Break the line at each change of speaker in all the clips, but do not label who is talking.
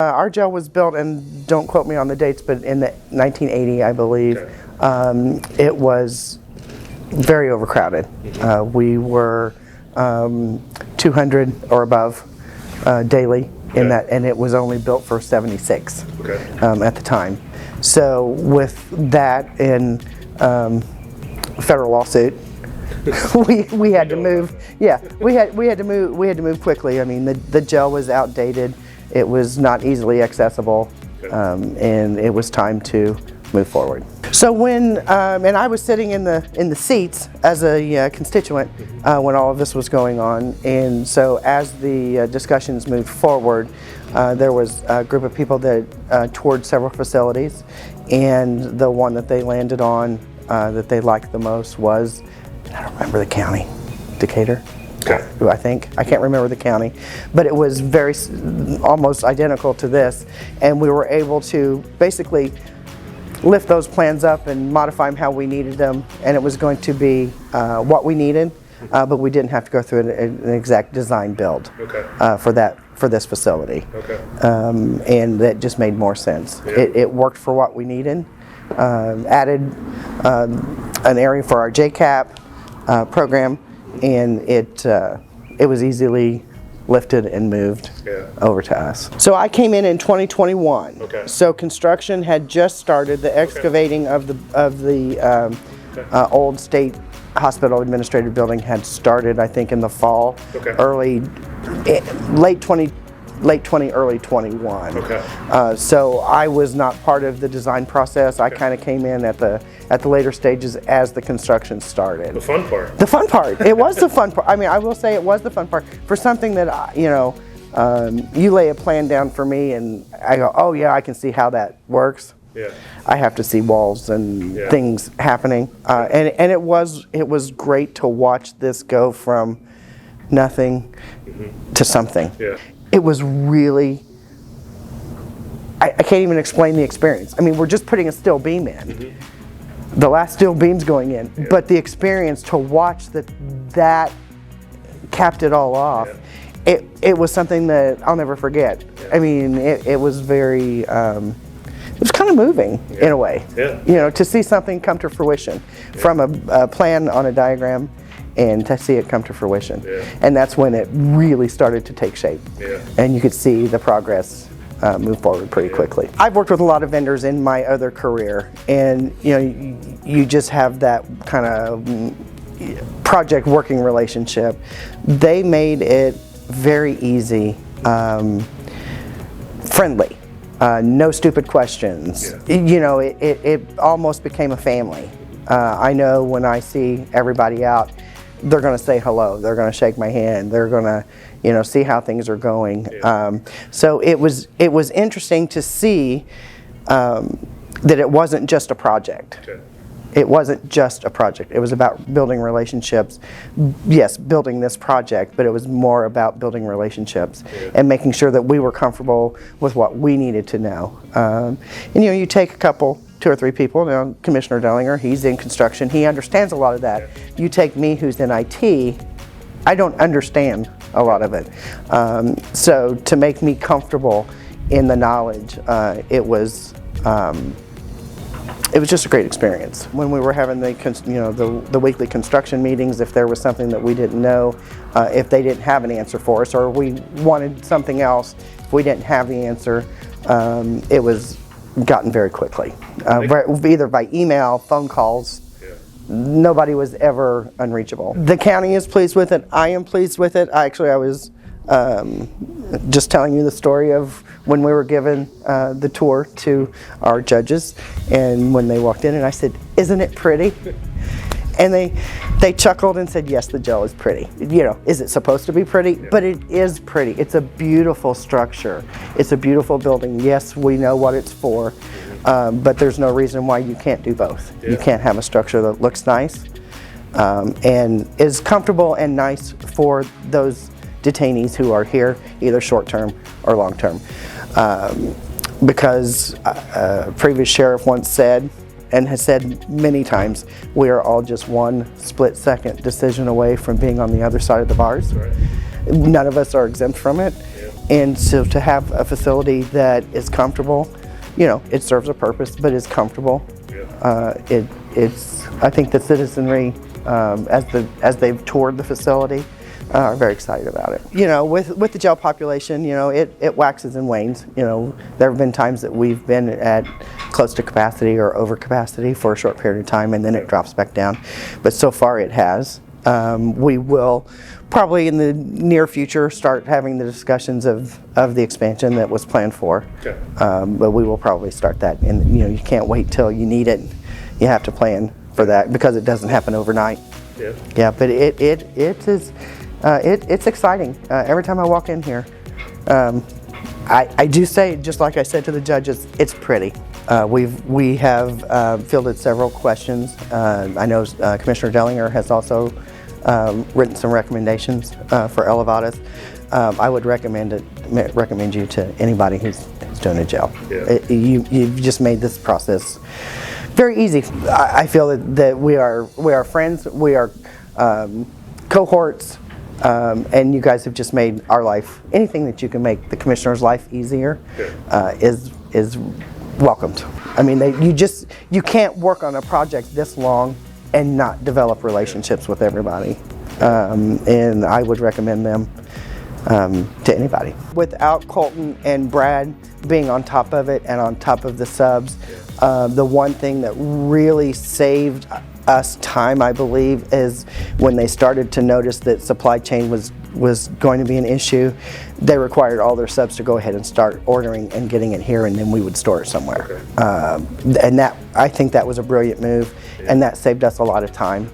Our jail was built, and don't quote me on the dates, but in the 1980, I believe. Okay. It was very overcrowded. We were 200 or above daily in that, and it was only built for 76 at the time. So with that and federal lawsuit, we had to move. Yeah, we had to move quickly. I mean, the jail was outdated. It was not easily accessible, and it was time to move forward. So when and I was sitting in the seats as a constituent when all of this was going on, and so as the discussions moved forward, there was a group of people that toured several facilities, and the one that they landed on that they liked the most was, I don't remember the county, Decatur. I think. I can't remember the county, but it was almost identical to this, and we were able to basically lift those plans up and modify them how we needed them, and it was going to be what we needed, but we didn't have to go through an exact design build for this facility, and that just made more sense. It worked for what we needed. Added an area for our JCAP program, and it was easily lifted and moved over to us. So I came in 2021. So construction had just started. The excavating of the old state hospital administrative building had started, I think, in the fall, late 20, early 21. So I was not part of the design process. I kind of came in at the later stages as the construction started.
The fun part.
The fun part. It was the fun part. I mean, I will say it was the fun part for something that you lay a plan down for me, and I go, oh yeah, I can see how that works. I have to see walls and things happening, and it was great to watch this go from nothing to something. It was really, I can't even explain the experience. I mean, we're just putting a steel beam in. The last steel beam's going in, but the experience to watch that capped it all off, it was something that I'll never forget. I mean, it was very, it was kind of moving in a way, to see something come to fruition from a plan on a diagram, and to see it come to fruition. And that's when it really started to take shape. And you could see the progress move forward pretty quickly. I've worked with a lot of vendors in my other career, and you just have that kind of project working relationship. They made it very easy, friendly, no stupid questions. It almost became a family. I know when I see everybody out, they're going to say hello, they're going to shake my hand, they're going to see how things are going. So it was interesting to see that it wasn't just a project. It wasn't just a project. It was about building relationships. Yes, building this project, but it was more about building relationships and making sure that we were comfortable with what we needed to know. And you take a couple, 2 or 3 people. Commissioner Dellinger, he's in construction. He understands a lot of that. You take me, who's in IT, I don't understand a lot of it. So to make me comfortable in the knowledge, it was just a great experience. When we were having the weekly construction meetings, if there was something that we didn't know, if they didn't have an answer for us, or we wanted something else, if we didn't have the answer, it was gotten very quickly, either by email, phone calls. Nobody was ever unreachable. The county is pleased with it. I am pleased with it. I was just telling you the story of when we were given the tour to our judges, and when they walked in, and I said, "Isn't it pretty?" And they chuckled and said, "Yes, the jail is pretty. Is it supposed to be pretty?" But it is pretty. It's a beautiful structure. It's a beautiful building. Yes, we know what it's for, but there's no reason why you can't do both. You can't have a structure that looks nice and is comfortable and nice for those detainees who are here, either short-term or long-term. Because a previous sheriff once said, and has said many times, we are all just one split-second decision away from being on the other side of the bars. None of us are exempt from it. And so to have a facility that is comfortable, you know, it serves a purpose, but is comfortable. It's I think the citizenry, as they've toured the facility, are very excited about it. You know, with the jail population, you know, it waxes and wanes. You know, there have been times that we've been at close to capacity or over capacity for a short period of time, and then it drops back down. But so far it has. We will probably in the near future start having the discussions of the expansion that was planned for. But we will probably start that. And you know, you can't wait till you need it. You have to plan for that because it doesn't happen overnight. Yeah, but it is. It's exciting. Every time I walk in here, I do say, just like I said to the judges, it's pretty. We have fielded several questions. I know Commissioner Dellinger has also written some recommendations for Elevatus. I would recommend you to anybody who's doing a jail. You've just made this process very easy. I feel that we are friends. We are cohorts. And you guys have just made our life, anything that you can make the commissioner's life easier, is welcomed. I mean, you can't work on a project this long and not develop relationships with everybody. And I would recommend them to anybody. Without Colton and Brad being on top of it and on top of the subs, the one thing that really saved us time, I believe, is when they started to notice that supply chain was going to be an issue. They required all their subs to go ahead and start ordering and getting it here, and then we would store it somewhere. And that, I think that was a brilliant move, and that saved us a lot of time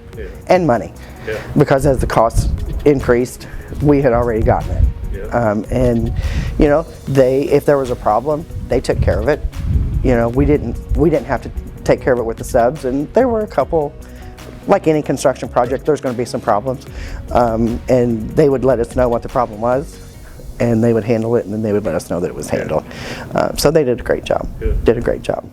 and money, because as the costs increased, we had already gotten it. And you know, if there was a problem, they took care of it. You know, we didn't have to take care of it with the subs, and there were a couple, like any construction project, there's going to be some problems, and they would let us know what the problem was, and they would handle it, and then they would let us know that it was handled. So they did a great job. Did a great job.